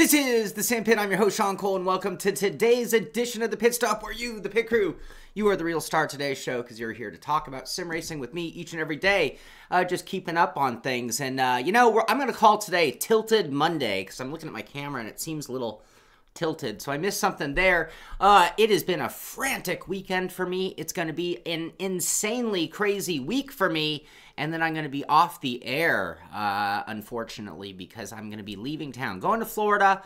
This is the Simpit. I'm your host, Sean Cole, and welcome to today's edition of the Pit Stop, where you, the pit crew, you are the real star of today's show because you're here to talk about sim racing with me each and every day, just keeping up on things. And, I'm going to call today Tilted Monday because I'm looking at my camera and it seems a little tilted, so I missed something there. It has been a frantic weekend for me. It's going to be an insanely crazy week for me, and then I'm going to be off the air, unfortunately, because I'm going to be leaving town, going to Florida.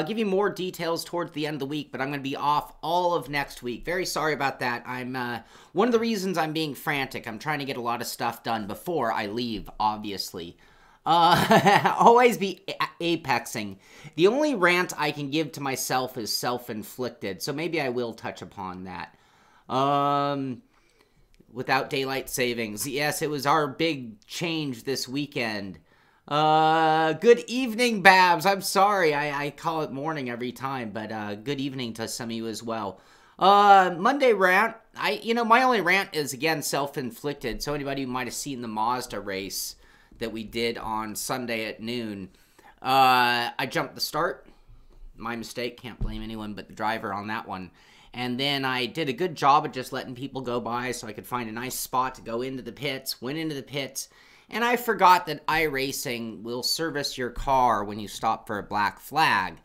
Give you more details towards the end of the week, but I'm going to be off all of next week. Very sorry about that. I'm one of the reasons I'm being frantic. I'm trying to get a lot of stuff done before I leave, obviously. Always be apexing. The only rant I can give to myself is self-inflicted, so maybe I will touch upon that. Without daylight savings. Yes, it was our big change this weekend. Good evening, Babs. I'm sorry, I call it morning every time, but good evening to some of you as well. Monday rant. My only rant is, again, self-inflicted, so anybody who might have seen the Mazda race that we did on Sunday at noon. I jumped the start. My mistake. Can't blame anyone but the driver on that one. And then I did a good job of just letting people go by so I could find a nice spot to go into the pits. Went into the pits. And I forgot that iRacing will service your car when you stop for a black flag.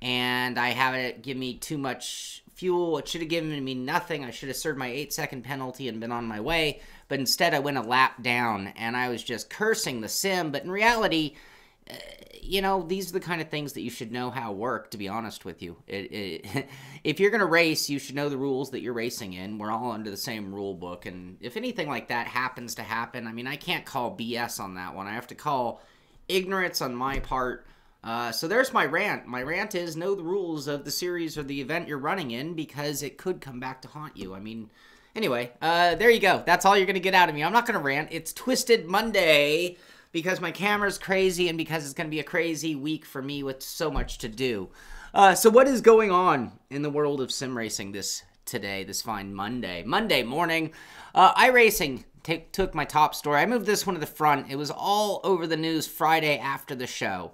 And I have it give me too much fuel. It should have given me nothing. I should have served my 8-second penalty and been on my way. But instead, I went a lap down, and I was just cursing the sim. But in reality, these are the kind of things that you should know how work, to be honest with you. If you're going to race, you should know the rules that you're racing in. We're all under the same rule book. And if anything like that happens to happen, I can't call BS on that one. I have to call ignorance on my part. So there's my rant. My rant is know the rules of the series or the event you're running in because it could come back to haunt you. Anyway, there you go. That's all you're going to get out of me. I'm not going to rant. It's Twisted Monday because my camera's crazy and because it's going to be a crazy week for me with so much to do. So what is going on in the world of sim racing this fine Monday? Monday morning, iRacing took my top story. I moved this one to the front. It was all over the news Friday after the show.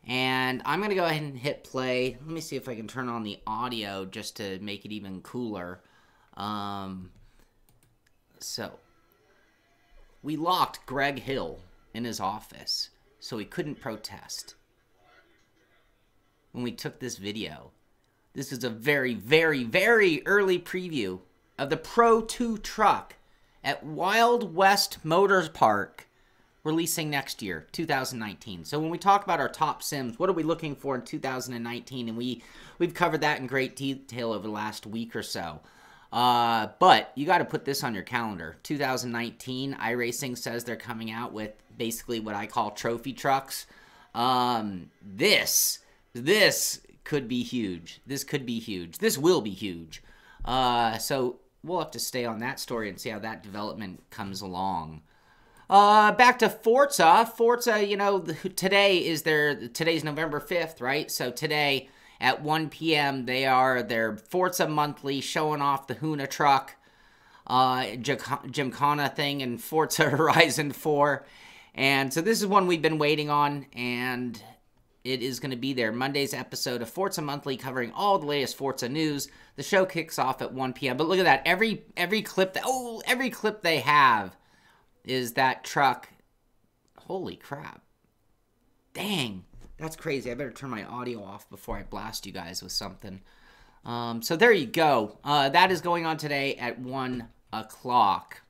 And I'm going to go ahead and hit play. Let me see if I can turn on the audio just to make it even cooler. So, we locked Greg Hill in his office so he couldn't protest when we took this video. This is a very, very, very early preview of the Pro 2 truck at Wild West Motors Park releasing next year, 2019. So when we talk about our top sims, what are we looking for in 2019? And we've covered that in great detail over the last week or so. But you got to put this on your calendar. 2019, iRacing says they're coming out with basically what I call trophy trucks. This could be huge. This could be huge. This will be huge. So we'll have to stay on that story and see how that development comes along. Back to Forza. Forza, today's November 5th, right? So today at 1 p.m., their Forza Monthly showing off the Huna truck, Gymkhana thing, and Forza Horizon 4. And so this is one we've been waiting on, and it is going to be there. Monday's episode of Forza Monthly covering all the latest Forza news. The show kicks off at 1 p.m. But look at that. Every clip every clip they have is that truck. Holy crap. Dang. That's crazy. I better turn my audio off before I blast you guys with something. So there you go. That is going on today at 1 o'clock.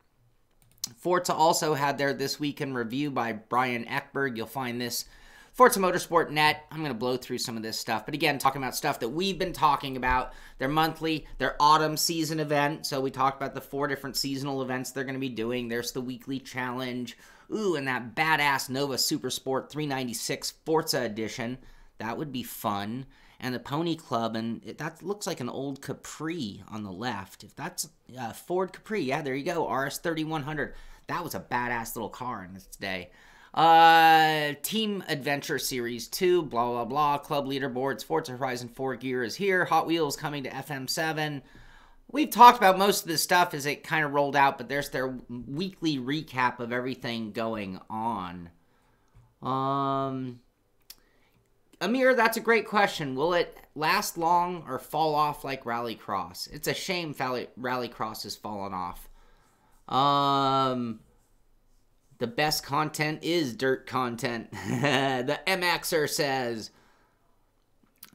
Forza also had their This Week in Review by Brian Eckberg. You'll find this Forza Motorsport Net. I'm going to blow through some of this stuff. But again, talking about stuff that we've been talking about. Their monthly, their autumn season event. So we talked about the 4 different seasonal events they're going to be doing. There's the weekly challenge. Ooh, and that badass Nova Supersport 396 Forza Edition. That would be fun. And the Pony Club, and that looks like an old Capri on the left. If that's Ford Capri, yeah, there you go, RS 3100. That was a badass little car in its day. Team Adventure Series 2, blah, blah, blah. Club leaderboards, Forza Horizon 4 gear is here. Hot Wheels coming to FM7. We've talked about most of this stuff as it kind of rolled out, but there's their weekly recap of everything going on. Amir, that's a great question. Will it last long or fall off like Rallycross? It's a shame Rallycross has fallen off. The best content is dirt content. The MXer says.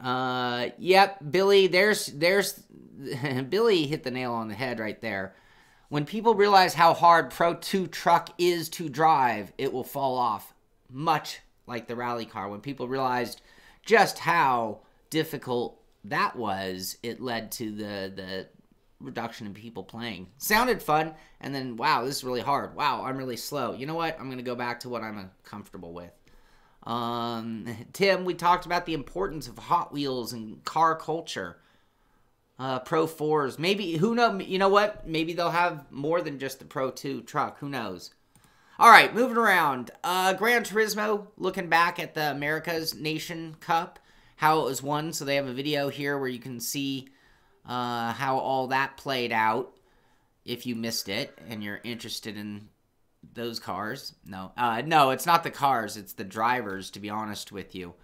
Yep, Billy, there's Billy hit the nail on the head right there. When people realize how hard Pro 2 truck is to drive, it will fall off, much like the rally car. When people realized just how difficult that was, it led to the reduction in people playing. Sounded fun, and then, wow, this is really hard. Wow, I'm really slow. You know what? I'm going to go back to what I'm comfortable with. Tim, we talked about the importance of Hot Wheels and car culture. Pro 4s. Maybe, who knows? You know what? Maybe they'll have more than just the Pro 2 truck. Who knows? All right, moving around. Gran Turismo, looking back at the America's Nation Cup, how it was won. So they have a video here where you can see how all that played out if you missed it and you're interested in those cars. No, it's not the cars. It's the drivers, to be honest with you.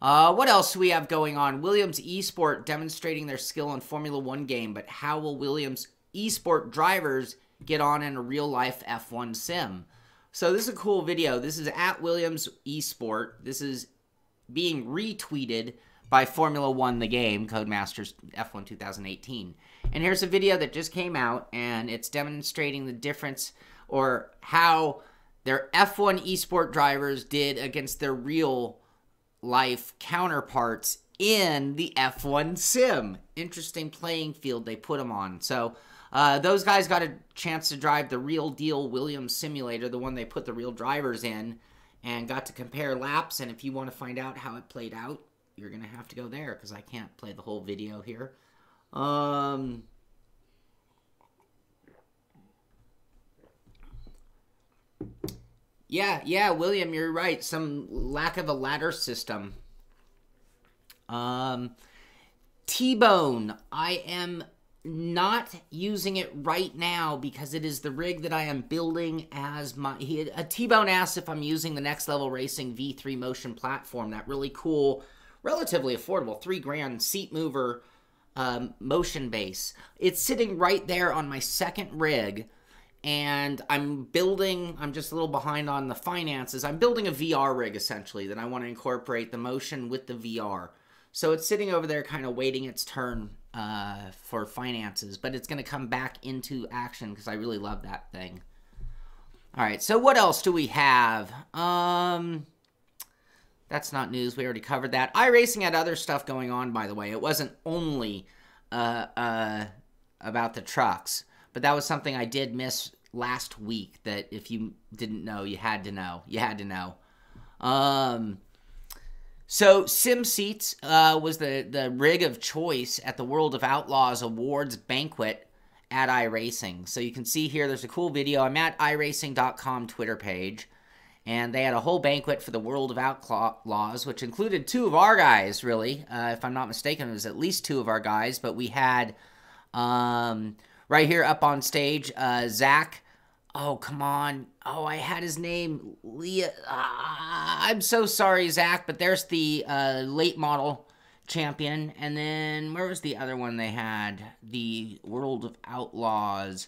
What else do we have going on? Williams eSport demonstrating their skill in Formula 1 game, but how will Williams eSport drivers get on in a real-life F1 sim? So this is a cool video. This is at Williams eSport. This is being retweeted by Formula 1 the game, Codemasters F1 2018. And here's a video that just came out, and it's demonstrating the difference or how their F1 eSport drivers did against their real life counterparts in the F1 sim. Interesting playing field they put them on. So those guys got a chance to drive the real deal Williams simulator, the one they put the real drivers in, and got to compare laps. And if you want to find out how it played out, you're going to have to go there because I can't play the whole video here. Yeah, William, you're right. Some lack of a ladder system. T-Bone, I am not using it right now because it is the rig that I am building as my... T-Bone asked if I'm using the Next Level Racing V3 motion platform, that really cool, relatively affordable, $3,000 seat mover motion base. It's sitting right there on my second rig. And I'm just a little behind on the finances. I'm building a VR rig, essentially, that I want to incorporate the motion with the VR. So it's sitting over there kind of waiting its turn for finances. But it's going to come back into action because I really love that thing. All right, so what else do we have? That's not news. We already covered that. iRacing had other stuff going on, by the way. It wasn't only about the trucks. But that was something I did miss last week that if you didn't know, you had to know. You had to know. So Simpit was the rig of choice at the World of Outlaws Awards banquet at iRacing. So you can see here, there's a cool video. I'm at iRacing.com Twitter page. And they had a whole banquet for the World of Outlaws, which included two of our guys, really. If I'm not mistaken, it was at least two of our guys. But we had... right here up on stage, Zach. Oh, come on. Oh, I had his name. Leah. I'm so sorry, Zach, but there's the late model champion. And then where was the other one they had? The World of Outlaws.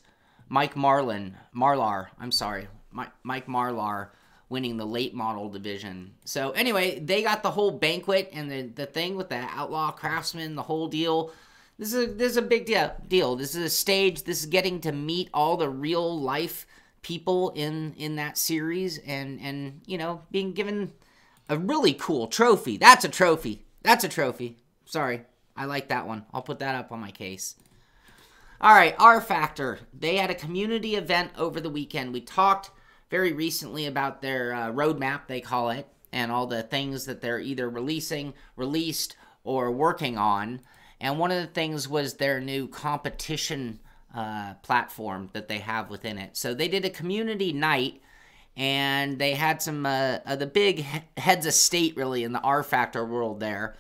Mike Marlar. I'm sorry. Mike Marlar winning the late model division. So anyway, they got the whole banquet and the thing with the Outlaw Craftsman, the whole deal. This is a big deal. This is a stage. This is getting to meet all the real life people in that series and you know, being given a really cool trophy. That's a trophy. That's a trophy. Sorry. I like that one. I'll put that up on my case. All right, RFactor. They had a community event over the weekend. We talked very recently about their roadmap, they call it, and all the things that they're either released, or working on. And one of the things was their new competition platform that they have within it. So they did a community night, and they had some of the big heads of state, really, in the RFactor world there.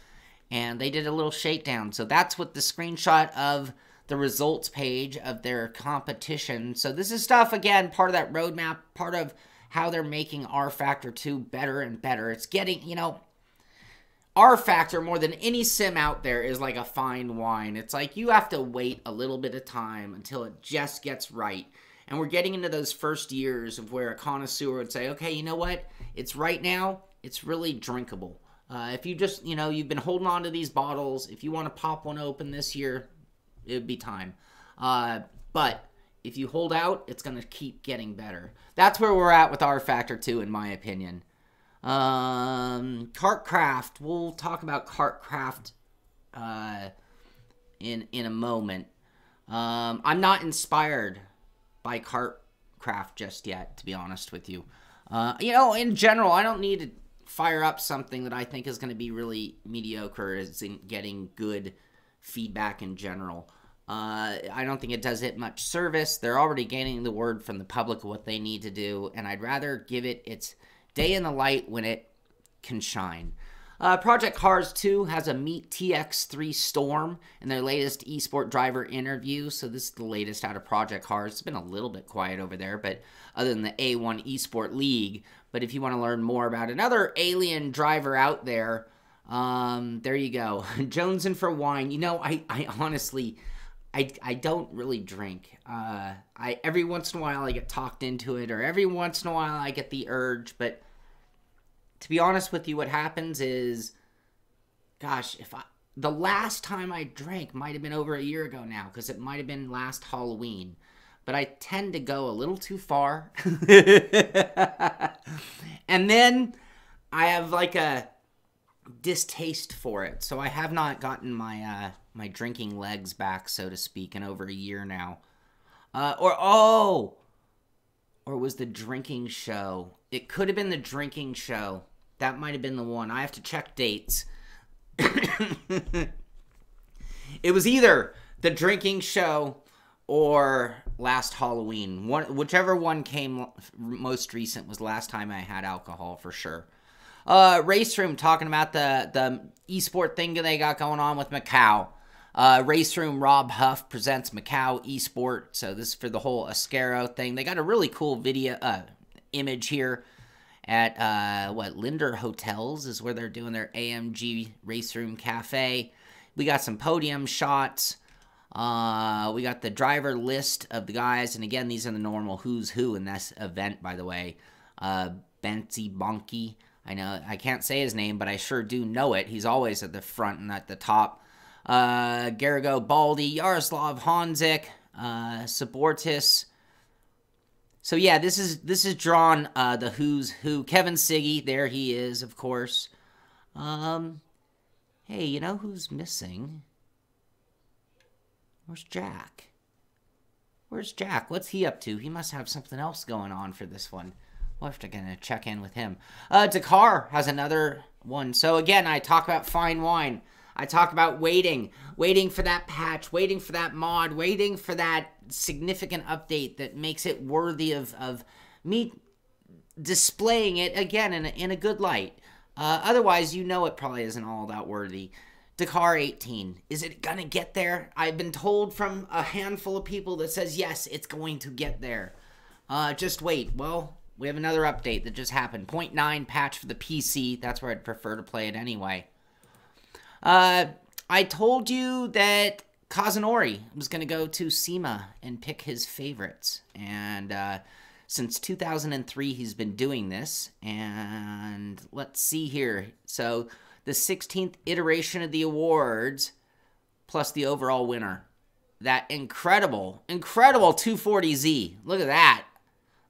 And they did a little shakedown. So that's what the screenshot of the results page of their competition. So this is stuff, again, part of that roadmap, part of how they're making RFactor 2 better and better. It's getting, you know... RFactor, more than any sim out there, is like a fine wine. It's like you have to wait a little bit of time until it just gets right. And we're getting into those first years of where a connoisseur would say, okay, you know what? It's right now. It's really drinkable. If you just, you've been holding on to these bottles, if you want to pop one open this year, it would be time. But if you hold out, it's going to keep getting better. That's where we're at with RFactor 2, in my opinion. Kartcraft. We'll talk about Kartcraft in a moment. I'm not inspired by Kartcraft just yet, to be honest with you. In general, I don't need to fire up something that I think is going to be really mediocre as in getting good feedback in general. I don't think it does it much service. They're already gaining the word from the public of what they need to do, and I'd rather give it its day in the light when it can shine. Project Cars 2 has a Meet TX3 Storm in their latest eSport driver interview. So this is the latest out of Project Cars. It's been a little bit quiet over there, but other than the A1 eSport League. But if you want to learn more about another alien driver out there, there you go. Jonesing for wine. I honestly, I don't really drink. Every once in a while I get talked into it, or every once in a while I get the urge, but to be honest with you, what happens is, gosh, the last time I drank might have been over a year ago now, because it might have been last Halloween. But I tend to go a little too far. And then I have like a distaste for it. So I have not gotten my my drinking legs back, so to speak, in over a year now. Or was the drinking show? It could have been the drinking show. That might have been the one. I have to check dates. It was either the drinking show or last Halloween. Whichever one came most recent was last time I had alcohol, for sure. Race Room, talking about the eSport thing they got going on with Macau. Race Room Rob Huff presents Macau eSport. So this is for the whole Ascaro thing. They got a really cool video image here at Linder Hotels is where they're doing their AMG Race Room Cafe. We got some podium shots. We got the driver list of the guys, and again, these are the normal who's who in this event, by the way. Benzi Bonky. I know I can't say his name, but I sure do know it. He's always at the front and at the top. Garrigo Baldi, Yaroslav Honzik, Subortis. So yeah, this is drawn the who's who. Kevin Siggy, there he is, of course. Hey, you know who's missing? Where's Jack? Where's Jack? What's he up to? He must have something else going on for this one. We'll have to gonna check in with him. Dakar has another one. So again, I talk about fine wine. I talk about waiting for that patch, waiting for that mod, waiting for that significant update that makes it worthy of me displaying it again in a good light. Otherwise, it probably isn't all that worthy. Dakar 18, is it gonna get there? I've been told from a handful of people that says yes, it's going to get there. Just wait. Well, we have another update that just happened. 0.9 patch for the PC. That's where I'd prefer to play it anyway. I told you that Kazunori was going to go to SEMA and pick his favorites. And since 2003, he's been doing this. And let's see here. So the 16th iteration of the awards, plus the overall winner. That incredible 240Z. Look at that.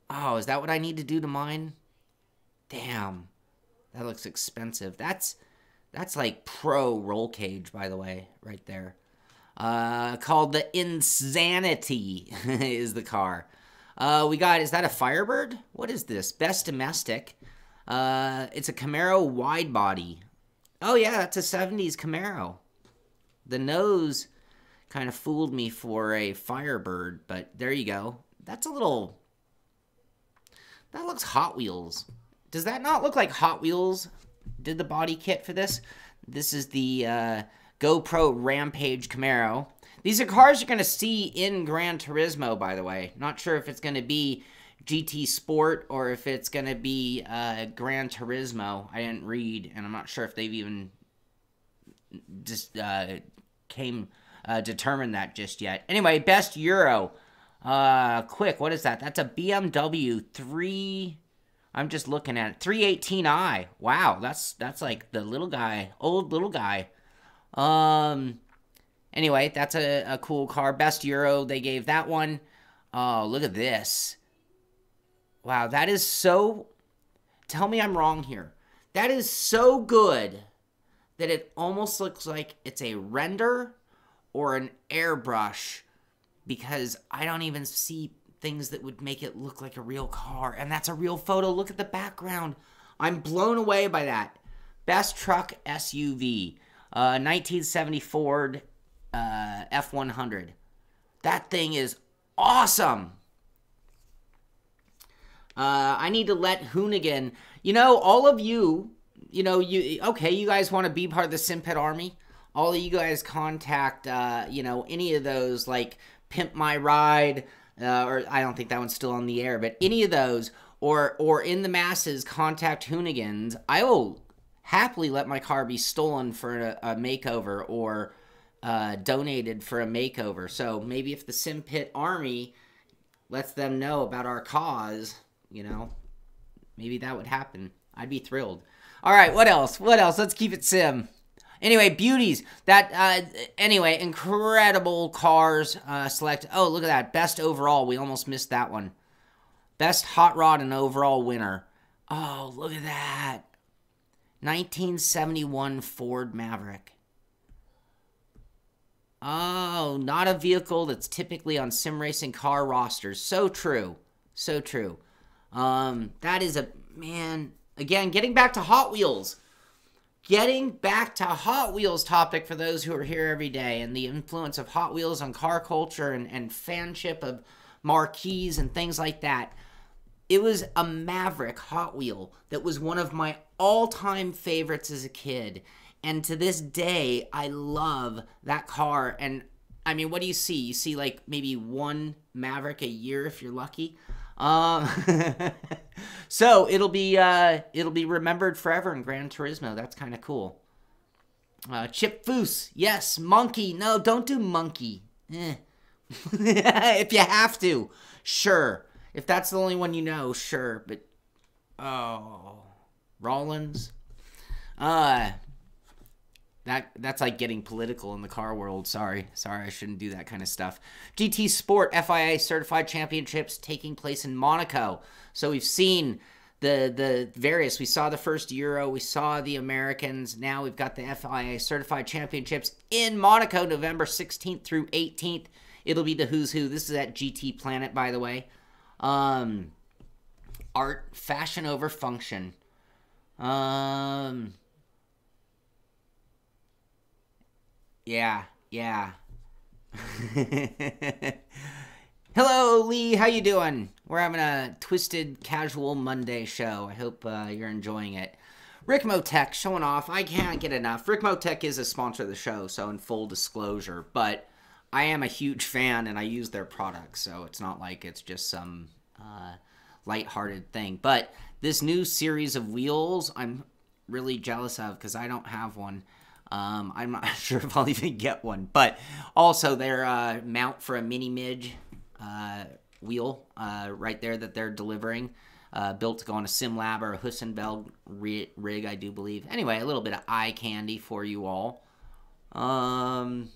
Oh, is that what I need to do to mine? Damn. That looks expensive. That's like pro roll cage, by the way, right there. Called the Insanity is the car. We got, is that a Firebird? What is this? Best Domestic. It's a Camaro wide body. Oh yeah, that's a 70s Camaro. The nose kind of fooled me for a Firebird, but there you go. That's a little, that looks Hot Wheels. Does that not look like Hot Wheels did the body kit for this? This is the GoPro Rampage Camaro. These are cars you're going to see in Gran Turismo, by the way. Not sure if it's going to be GT Sport or if it's going to be Gran Turismo. I didn't read, and I'm not sure if they've even just determined that just yet. Anyway, best Euro. Quick, what is that? That's a BMW 3. I'm just looking at it. 318i. Wow, that's like the little guy, old little guy. Anyway, that's a cool car. Best Euro, they gave that one. Oh, look at this. Wow, that is so... Tell me I'm wrong here. That is so good that it almost looks like it's a render or an airbrush, because I don't even see things that would make it look like a real car. And that's a real photo. Look at the background. I'm blown away by that. Best truck SUV. 1970 Ford F100. That thing is awesome. I need to let Hoonigan, all of you, you guys want to be part of the Simpit Army? All of you guys contact, any of those, like Pimp My Ride, or I don't think that one's still on the air, but any of those, or in the masses, contact Hoonigans. I will happily let my car be stolen for a makeover, or donated for a makeover. So maybe if the Simpit Army lets them know about our cause, maybe that would happen. I'd be thrilled. All right, what else? Let's keep it sim. Anyway, beauties. Anyway, incredible cars select. Oh, look at that. Best overall. We almost missed that one. Best hot rod and overall winner. Oh, look at that. 1971 Ford Maverick. Oh, not a vehicle that's typically on sim racing car rosters. So true. So true. That is man, again, getting back to Hot Wheels. Getting back to Hot Wheels topic for those who are here every day, and the influence of Hot Wheels on car culture and fanship of marquees and things like that. It was a Maverick Hot Wheel that was one of my all-time favorites as a kid. And to this day, I love that car. And, I mean, what do you see? You see, like, maybe one Maverick a year if you're lucky. So it'll be remembered forever in Gran Turismo. That's kind of cool. Chip Foose, yes. Monkey, no, don't do monkey. If you have to, sure. If that's the only one you know, sure. But Rollins, that's like getting political in the car world. Sorry, I shouldn't do that kind of stuff. GT Sport FIA Certified Championships taking place in Monaco. So we've seen the various. We saw the first Euro. We saw the Americans. Now we've got the FIA Certified Championships in Monaco, November 16th through 18th. It'll be the who's who. This is at GT Planet, by the way. Art, fashion over function. Yeah. Hello, Lee. How you doing? We're having a twisted casual Monday show. I hope you're enjoying it. Rick Motec showing off. I can't get enough. Rick Motec is a sponsor of the show, so in full disclosure, but I am a huge fan and I use their products, so it's not like it's just some lighthearted thing. But this new series of wheels, I'm really jealous of because I don't have one. I'm not sure if I'll even get one, but also their mount for a mini midge wheel right there that they're delivering, built to go on a sim lab or a Hussenbell rig, I do believe. Anyway, a little bit of eye candy for you all. Oh,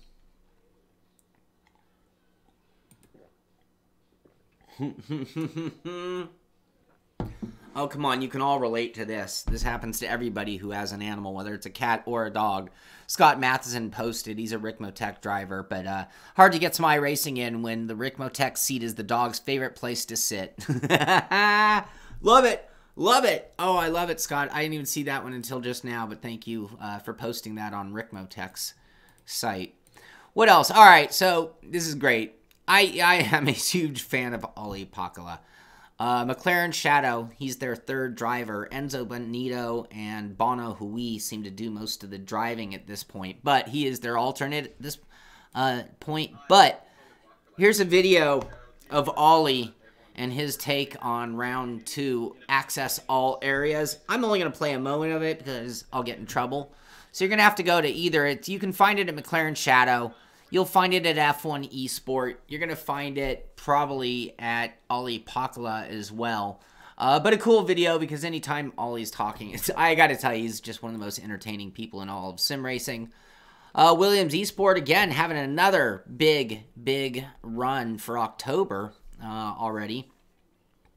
come on. You can all relate to this. This happens to everybody who has an animal, whether it's a cat or a dog. Scott Matheson posted. He's a Rick Motec driver, but hard to get some iRacing in when the Rick Motec seat is the dog's favorite place to sit. Love it. Love it. Oh, I love it, Scott. I didn't even see that one until just now, but thank you for posting that on Rick Motec's site. What else? All right, so this is great. I am a huge fan of Ollie Pakala. McLaren Shadow, he's their third driver. Enzo Bonito and Bono Hui seem to do most of the driving at this point, but he is their alternate at this point. But here's a video of Ollie and his take on round 2, access all areas. I'm only going to play a moment of it because I'll get in trouble. So you're going to have to go to either, you can find it at McLaren Shadow. You'll find it at F1 eSport. You're going to find it probably at Ollie Pakala as well. But a cool video because anytime Ollie's talking, I got to tell you, he's just one of the most entertaining people in all of sim racing. Williams eSport, again, having another big run for October already.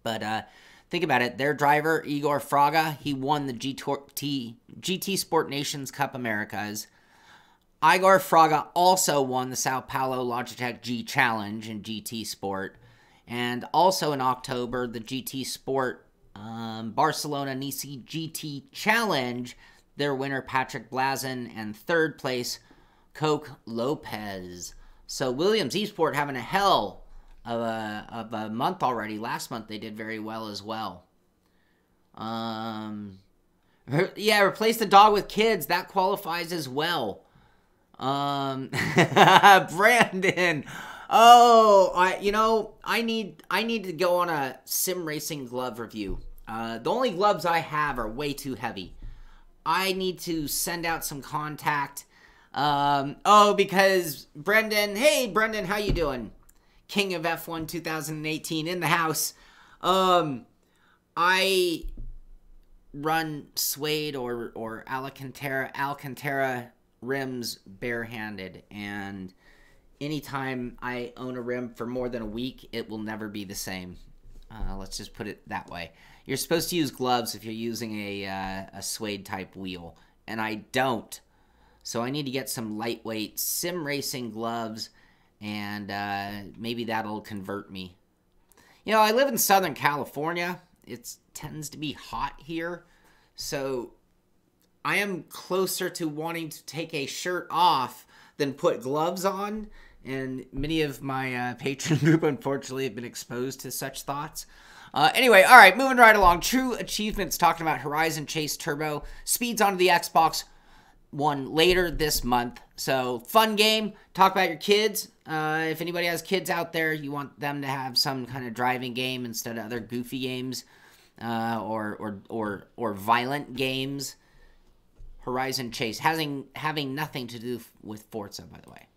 But think about it. Their driver, Igor Fraga, he won the GT Sport Nations Cup Americas. Igor Fraga also won the Sao Paulo Logitech G Challenge in GT Sport. And also in October, the GT Sport Barcelona Nisi GT Challenge. Their winner, Patrick Blazin, and third place, Coke Lopez. So Williams eSport having a hell of a month already. Last month they did very well as well. Yeah, replace the dog with kids. That qualifies as well. Brandon. Oh, I need to go on a sim racing glove review. The only gloves I have are way too heavy. I need to send out some contact. Because Brendan, hey Brendan, how you doing? King of F1 2018 in the house. I run suede or Alcantara rims barehanded, and anytime I own a rim for more than a week, it will never be the same. Let's just put it that way. You're supposed to use gloves if you're using a suede type wheel, and I don't. So I need to get some lightweight sim racing gloves, and maybe that'll convert me. You know, I live in Southern California. It tends to be hot here, so I am closer to wanting to take a shirt off than put gloves on, and many of my patron group, unfortunately, have been exposed to such thoughts. Anyway, all right, moving right along. True Achievements, talking about Horizon Chase Turbo. Speeds onto the Xbox One later this month. So, fun game. Talk about your kids. If anybody has kids out there, you want them to have some kind of driving game instead of other goofy games or violent games. Horizon Chase, having nothing to do with Forza, by the way.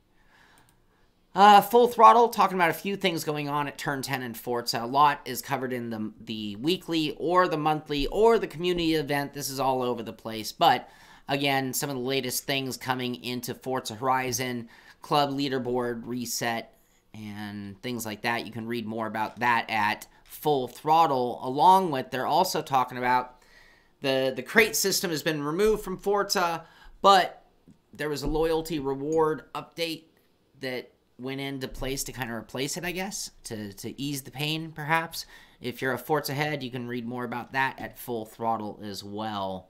Full Throttle, talking about a few things going on at Turn 10 and Forza. A lot is covered in the weekly or the monthly or the community event. This is all over the place. But, again, some of the latest things coming into Forza Horizon, club leaderboard reset, and things like that. You can read more about that at Full Throttle. Along with, they're also talking about the crate system has been removed from Forza, but there was a loyalty reward update that went into place to kind of replace it, I guess, to ease the pain, perhaps. If you're a Forza head, you can read more about that at Full Throttle as well.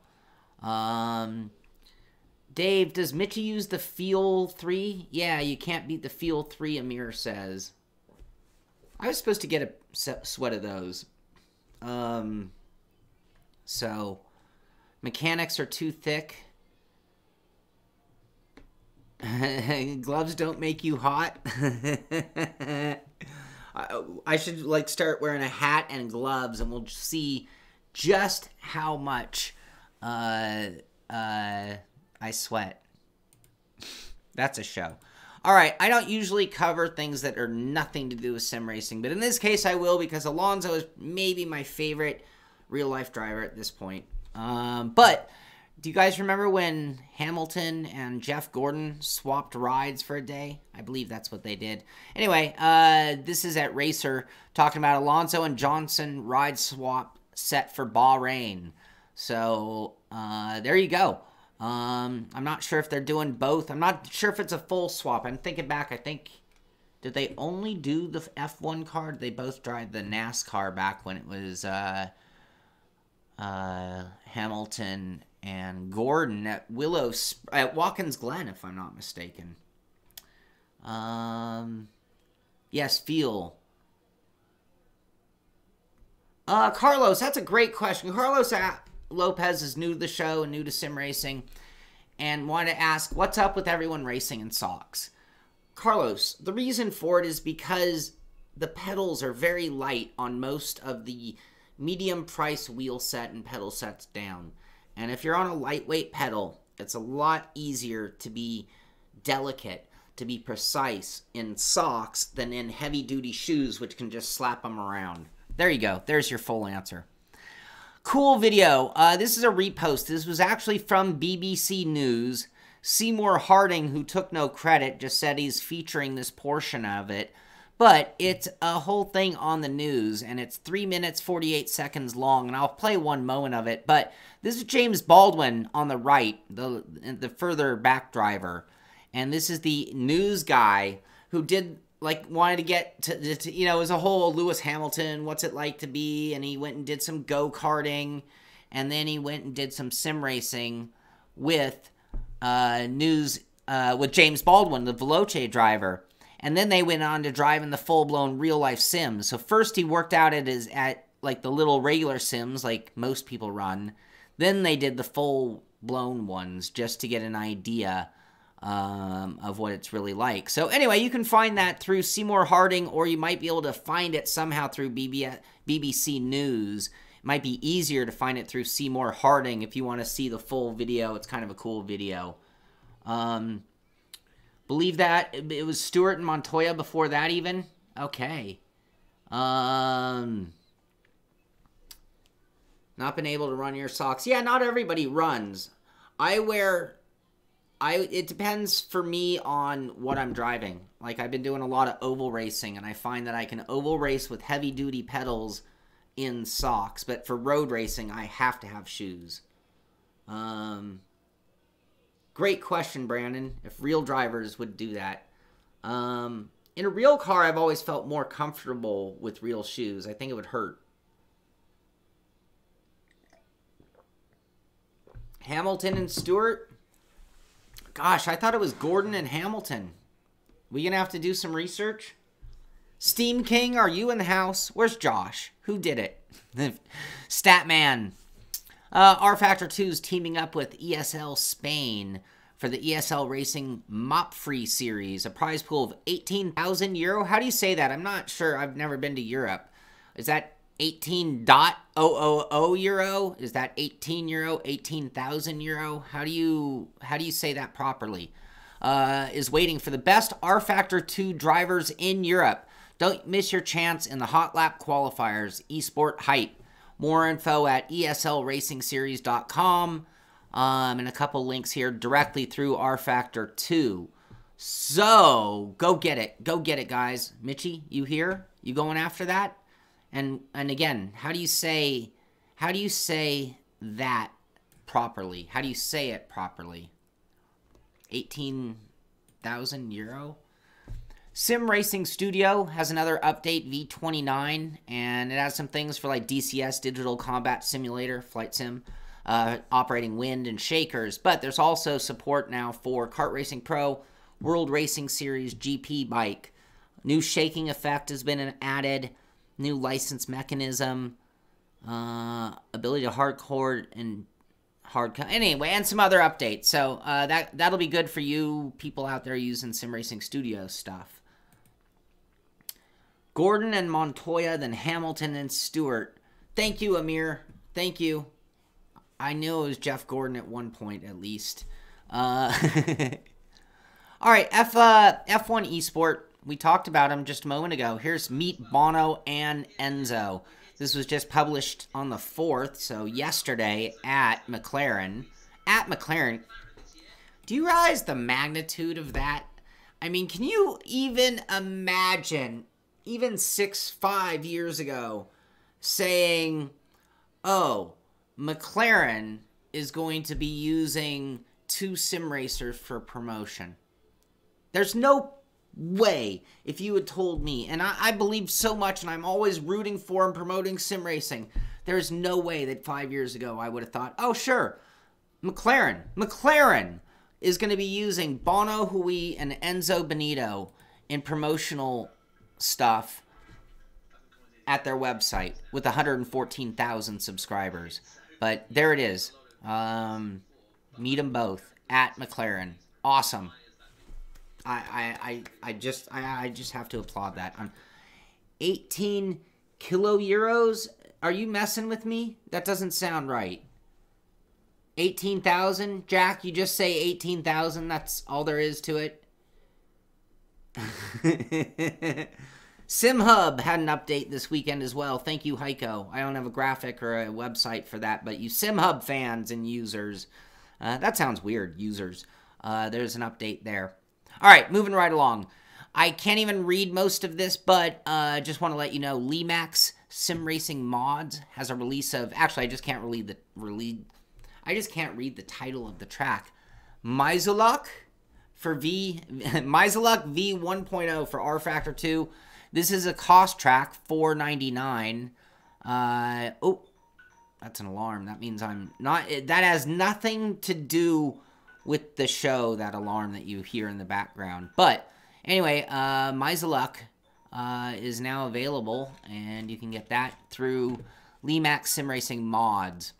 Dave, does Mitchie use the Feel 3? Yeah, you can't beat the Feel 3, Amir says. I was supposed to get a sweat of those. So, mechanics are too thick. Gloves don't make you hot. I should start wearing a hat and gloves, and we'll see just how much I sweat. That's a show. All right, I don't usually cover things that are nothing to do with sim racing, but in this case I will, because Alonso is maybe my favorite real-life driver at this point. But do you guys remember when Hamilton and Jeff Gordon swapped rides for a day? I believe that's what they did. Anyway, this is at Racer, talking about Alonso and Johnson ride swap set for Bahrain. So, there you go. I'm not sure if they're doing both. I'm not sure if it's a full swap. I'm thinking back, I think, did they only do the F1 car? Did they both drive the NASCAR back when it was Hamilton and Gordon at at Watkins Glen, if I'm not mistaken. Yes, Feel. Carlos, that's a great question. Carlos Lopez is new to the show and new to sim racing, and wanted to ask, what's up with everyone racing in socks? Carlos, the reason for it is because the pedals are very light on most of the medium price wheel set and pedal sets down. And if you're on a lightweight pedal It's a lot easier to be delicate, to be precise in socks than in heavy-duty shoes, which can just slap them around. There you go. There's your full answer. Cool video. This is a repost. This was actually from BBC News. Seymour Harding, who took no credit, just said he's featuring this portion of it. But it's a whole thing on the news, and it's 3 minutes, 48 seconds long, and I'll play one moment of it. But this is James Baldwin on the right, the further back driver. And this is the news guy who did, like, wanted to get to you know, it was a whole Lewis Hamilton, what's it like to be, and he went and did some go-karting, and then he went and did some sim racing with with James Baldwin, the Veloce driver. And then they went on to drive in the full-blown real-life sims. So first he worked out at like the little regular sims like most people run. Then they did the full-blown ones just to get an idea of what it's really like. So anyway, you can find that through Seymour Harding, or you might be able to find it somehow through BBC News. It might be easier to find it through Seymour Harding if you want to see the full video. It's kind of a cool video. Believe that it was Stewart and Montoya before that even? Okay. Not been able to run your socks. Yeah, not everybody runs. It depends for me on what I'm driving. Like, I've been doing a lot of oval racing, and I find that I can oval race with heavy-duty pedals in socks. But for road racing, I have to have shoes. Great question, Brandon. If real drivers would do that. In a real car, I've always felt more comfortable with real shoes. I think it would hurt. Hamilton and Stewart? Gosh, I thought it was Gordon and Hamilton. We gonna have to do some research? Steam King, are you in the house? Where's Josh? Who did it? Statman. RFactor 2 is teaming up with ESL Spain for the ESL Racing Mop Free Series, a prize pool of €18,000. How do you say that? I'm not sure. I've never been to Europe. Is that 18,000 euro? Is that 18 euro? 18,000 euro? How do you say that properly? Is waiting for the best RFactor 2 drivers in Europe. Don't miss your chance in the Hot Lap qualifiers. eSport Hype. More info at eslracingseries.com. And a couple links here directly through RFactor 2. So, go get it. Go get it, guys. Mitchie, you here? You going after that? And again, how do you say that properly? How do you say it properly? 18,000 euro? Sim Racing Studio has another update, V29, and it has some things for like DCS, Digital Combat Simulator, Flight Sim, operating wind and shakers. But there's also support now for Kart Racing Pro, World Racing Series GP bike. New shaking effect has been added. New license mechanism. Ability to hardcore and anyway, and some other updates. So that'll be good for you people out there using Sim Racing Studio stuff. Gordon and Montoya, then Hamilton and Stewart. Thank you, Amir. Thank you. I knew it was Jeff Gordon at one point, at least. All right, F1 eSport. We talked about him just a moment ago. Here's Meet Bono and Enzo. This was just published on the 4th, so yesterday at McLaren. At McLaren. Do you realize the magnitude of that? I mean, can you even imagine, even 5 years ago, saying, oh, McLaren is going to be using 2 sim racers for promotion? There's no way if you had told me, and I believe so much, and I'm always rooting for and promoting sim racing. There's no way that 5 years ago I would have thought, oh, sure, McLaren is going to be using Bono Hui and Enzo Benito in promotional stuff at their website with 114,000 subscribers. But there it is. Meet them both at McLaren. Awesome. I just have to applaud that. 18 kilo euros? Are you messing with me? That doesn't sound right. 18,000? Jack, you just say 18,000. That's all there is to it. SimHub had an update this weekend as well. Thank you, Heiko. I don't have a graphic or a website for that, but you SimHub fans and users, that sounds weird, users. There's an update there. All right, moving right along. I can't even read most of this, but just want to let you know, Lemax Sim Racing Mods has a release of, actually, I just can't read the title of the track. Mizuluk for Mizuluk V 1.0 for RFactor 2. This is a cost track, $4.99. Oh, that's an alarm. That means I'm not. That has nothing to do with the show. That alarm that you hear in the background. But anyway, Mizuluk is now available, and you can get that through Lemax Sim Racing Mods.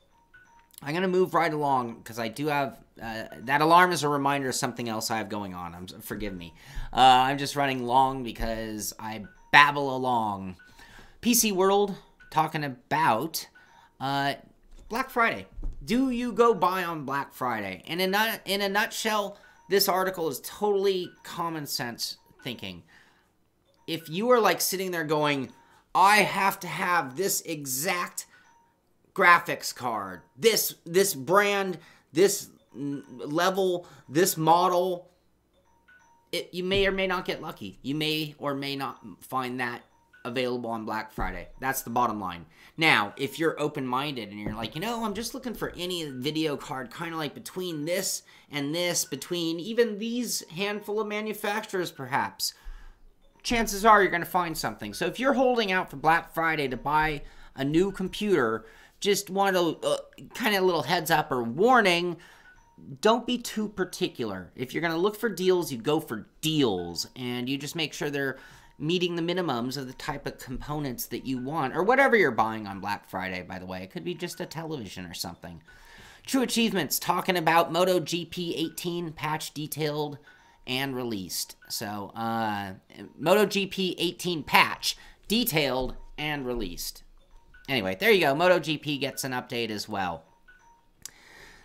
I'm going to move right along because I do have... that alarm is a reminder of something else I have going on. Forgive me. I'm just running long because I babble along. PC World talking about Black Friday. Do you go buy on Black Friday? And in a nutshell, this article is totally common sense thinking. If you are like sitting there going, I have to have this exact graphics card, this brand, this level, this model, you may or may not get lucky. You may or may not find that available on Black Friday. That's the bottom line. Now, if you're open-minded and you're like, I'm just looking for any video card kind of like between this and this, between even these handful of manufacturers perhaps, chances are you're going to find something. So if you're holding out for Black Friday to buy a new computer, just want to kind of a little heads up or warning, don't be too particular. If you're going to look for deals, you go for deals, and you just make sure they're meeting the minimums of the type of components that you want, or whatever you're buying on Black Friday, by the way. It could be just a television or something. True Achievements talking about MotoGP 18 patch detailed and released. So, MotoGP 18 patch detailed and released. Anyway, there you go. MotoGP gets an update as well.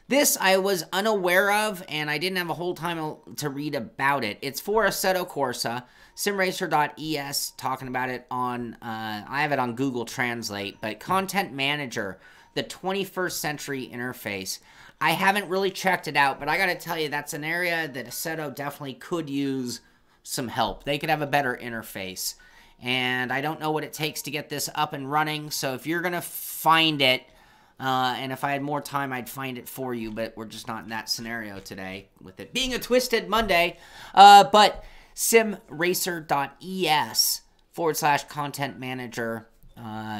This I was unaware of, and I didn't have a whole time to read about it. It's for Assetto Corsa, simracer.es, talking about it on, I have it on Google Translate, but Content Manager, the 21st century interface. I haven't really checked it out, but I gotta tell you, that's an area that Assetto definitely could use some help. They could have a better interface, and I don't know what it takes to get this up and running, so if you're gonna find it, and if I had more time, I'd find it for you, but we're just not in that scenario today, with it being a Twisted Monday. But simracer.es/content manager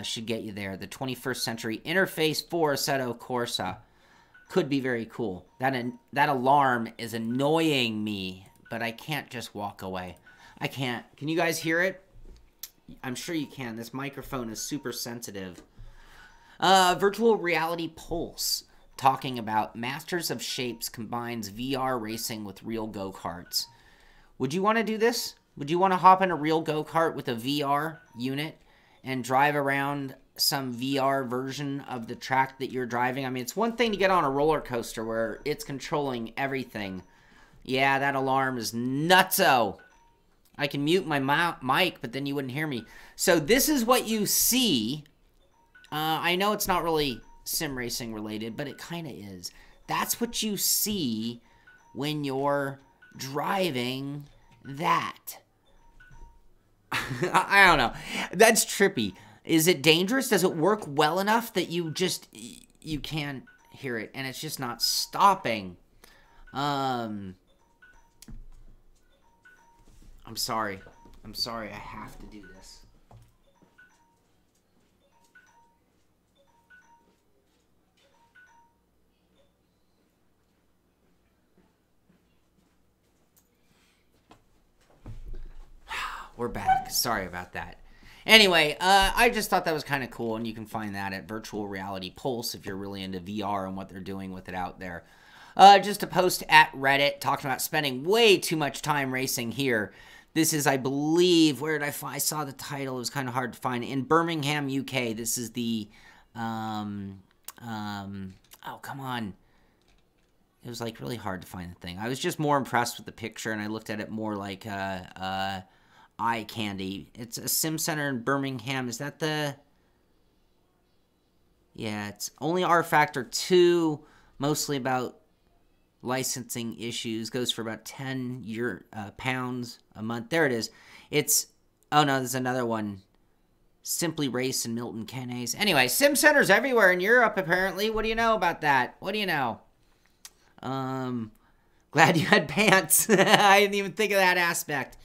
should get you there. The 21st century interface for Assetto Corsa could be very cool. That alarm is annoying me, but I can't just walk away. I can't. Can you guys hear it? I'm sure you can. This microphone is super sensitive. Virtual Reality Pulse, talking about Masters of Shapes combines VR racing with real go-karts. Would you want to do this? Would you want to hop in a real go-kart with a VR unit and drive around some VR version of the track that you're driving? I mean, it's one thing to get on a roller coaster where it's controlling everything. Yeah, that alarm is nutso. I can mute my mic, but then you wouldn't hear me. So this is what you see. I know it's not really sim racing related, but it kind of is. That's what you see when you're driving that. I don't know. That's trippy. Is it dangerous? Does it work well enough that you can't hear it and it's just not stopping? I'm sorry. I have to do this. We're back. Sorry about that. Anyway, I just thought that was kind of cool, and you can find that at Virtual Reality Pulse if you're really into VR and what they're doing with it out there. Just a post at Reddit talking about spending way too much time racing here. This is, I believe, where did I saw the title. It was kind of hard to find. In Birmingham, UK. This is the, oh, come on. It was like really hard to find the thing. I was just more impressed with the picture, and I looked at it more like eye candy. It's a sim center in Birmingham. Is that the... Yeah, it's only RFactor 2, mostly about licensing issues. Goes for about 10 pounds a month. There it is. It's... Oh, no, there's another one. Simply Race in Milton Keynes. Anyway, sim centers everywhere in Europe, apparently. What do you know about that? What do you know? Glad you had pants. I didn't even think of that aspect.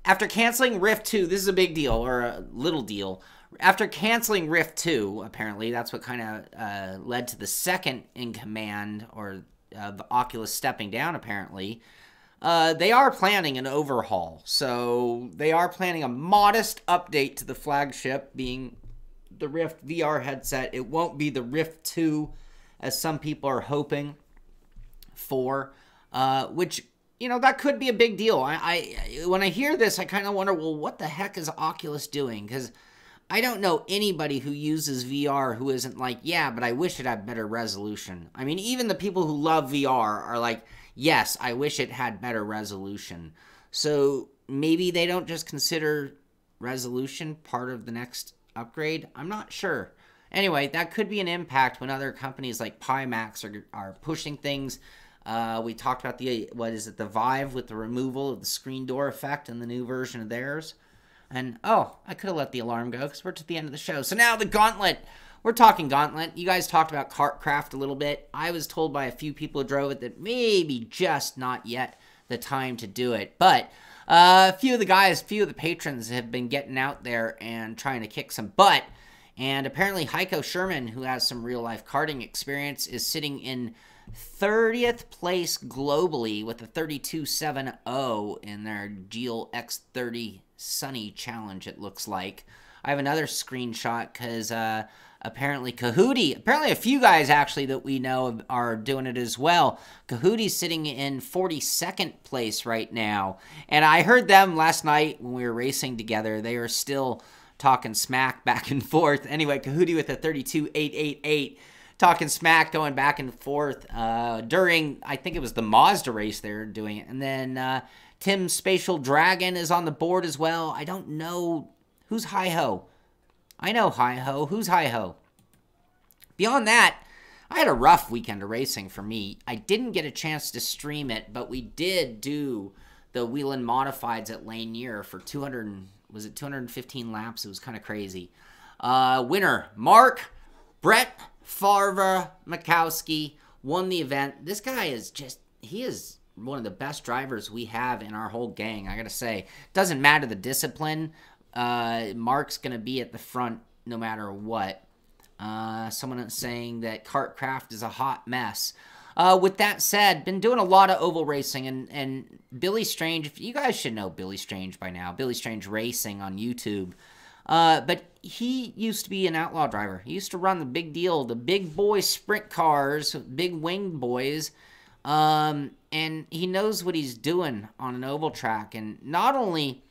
After canceling Rift 2, this is a big deal, or a little deal. After canceling Rift 2, apparently, that's what kind of led to the second in command, or the Oculus stepping down, apparently. They are planning an overhaul. So they are planning a modest update to the flagship, being the Rift VR headset. It won't be the Rift 2, as some people are hoping for, which, you know, that could be a big deal. When I hear this, I kind of wonder, well, what the heck is Oculus doing? Because I don't know anybody who uses VR who isn't like, yeah, but I wish it had better resolution. I mean, even the people who love VR are like, yes, I wish it had better resolution. So maybe they don't just consider resolution part of the next upgrade. I'm not sure. Anyway, that could be an impact when other companies like Pimax are pushing things. We talked about the Vive with the removal of the screen door effect in the new version of theirs. And, oh, I could have let the alarm go because we're to the end of the show. So now the Gauntlet. We're talking Gauntlet. You guys talked about Kartcraft a little bit. I was told by a few people who drove it that maybe just not yet the time to do it. But a few of the patrons have been getting out there and trying to kick some butt. And apparently Heiko Sherman, who has some real-life karting experience, is sitting in 30th place globally with a 32.70 in their Geel X30 Sunny Challenge, it looks like. I have another screenshot because apparently a few guys actually that we know are doing it as well. Kahooti's sitting in 42nd place right now. And I heard them last night when we were racing together. They are still talking smack back and forth. Anyway, Kahooti with a 32.888. Talking smack, going back and forth during, I think it was the Mazda race they were doing it. And then Tim Spatial Dragon is on the board as well. I don't know. Who's Hi-Ho? I know Hi-Ho. Who's Hi-Ho? Beyond that, I had a rough weekend of racing for me. I didn't get a chance to stream it, but we did do the Whelen Modifieds at Lanier for 215 laps? It was kind of crazy. Winner, Mark Brett Favre Makowski won the event. This guy is he is one of the best drivers we have in our whole gang, I gotta say. Doesn't matter the discipline. Mark's gonna be at the front no matter what. Someone is saying that Kartcraft is a hot mess. With that said, been doing a lot of oval racing, and Billy Strange, you guys should know Billy Strange by now. Billy Strange Racing on YouTube. But he used to be an outlaw driver. He used to run the big deal, the big boy sprint cars, big winged boys. And he knows what he's doing on an oval track. And not only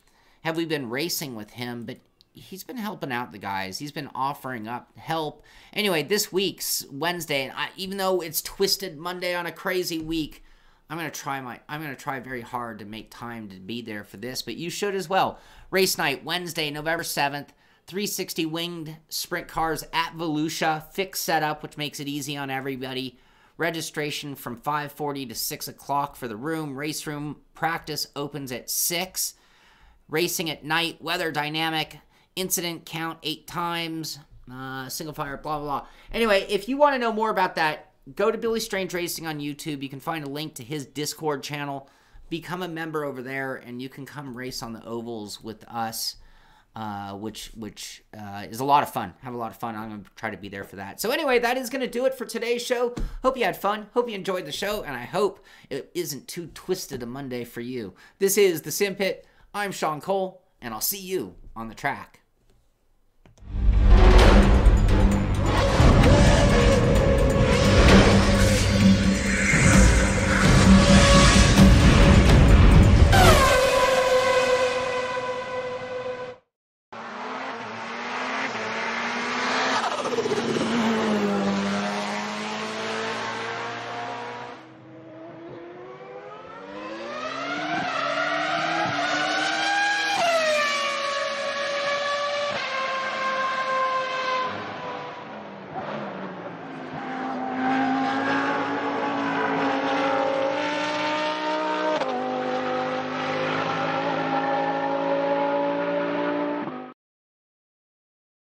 have we been racing with him, but he's been helping out the guys. He's been offering up help. Anyway, this week's Wednesday, and even though it's Twisted Monday on a crazy week, I'm gonna try very hard to make time to be there for this, but you should as well. Race night, Wednesday, November 7th, 360 winged sprint cars at Volusia, fixed setup, which makes it easy on everybody. Registration from 5:40 to 6 o'clock for the room. Race room practice opens at 6. Racing at night, weather dynamic, incident count 8 times, single fire, blah, blah, blah. Anyway, if you want to know more about that, go to Billy Strange Racing on YouTube. You can find a link to his Discord channel. Become a member over there, and you can come race on the ovals with us, which is a lot of fun. Have a lot of fun. I'm going to try to be there for that. So anyway, that is going to do it for today's show. Hope you had fun. Hope you enjoyed the show, and I hope it isn't too twisted a Monday for you. This is the Simpit. I'm Sean Cole, and I'll see you on the track.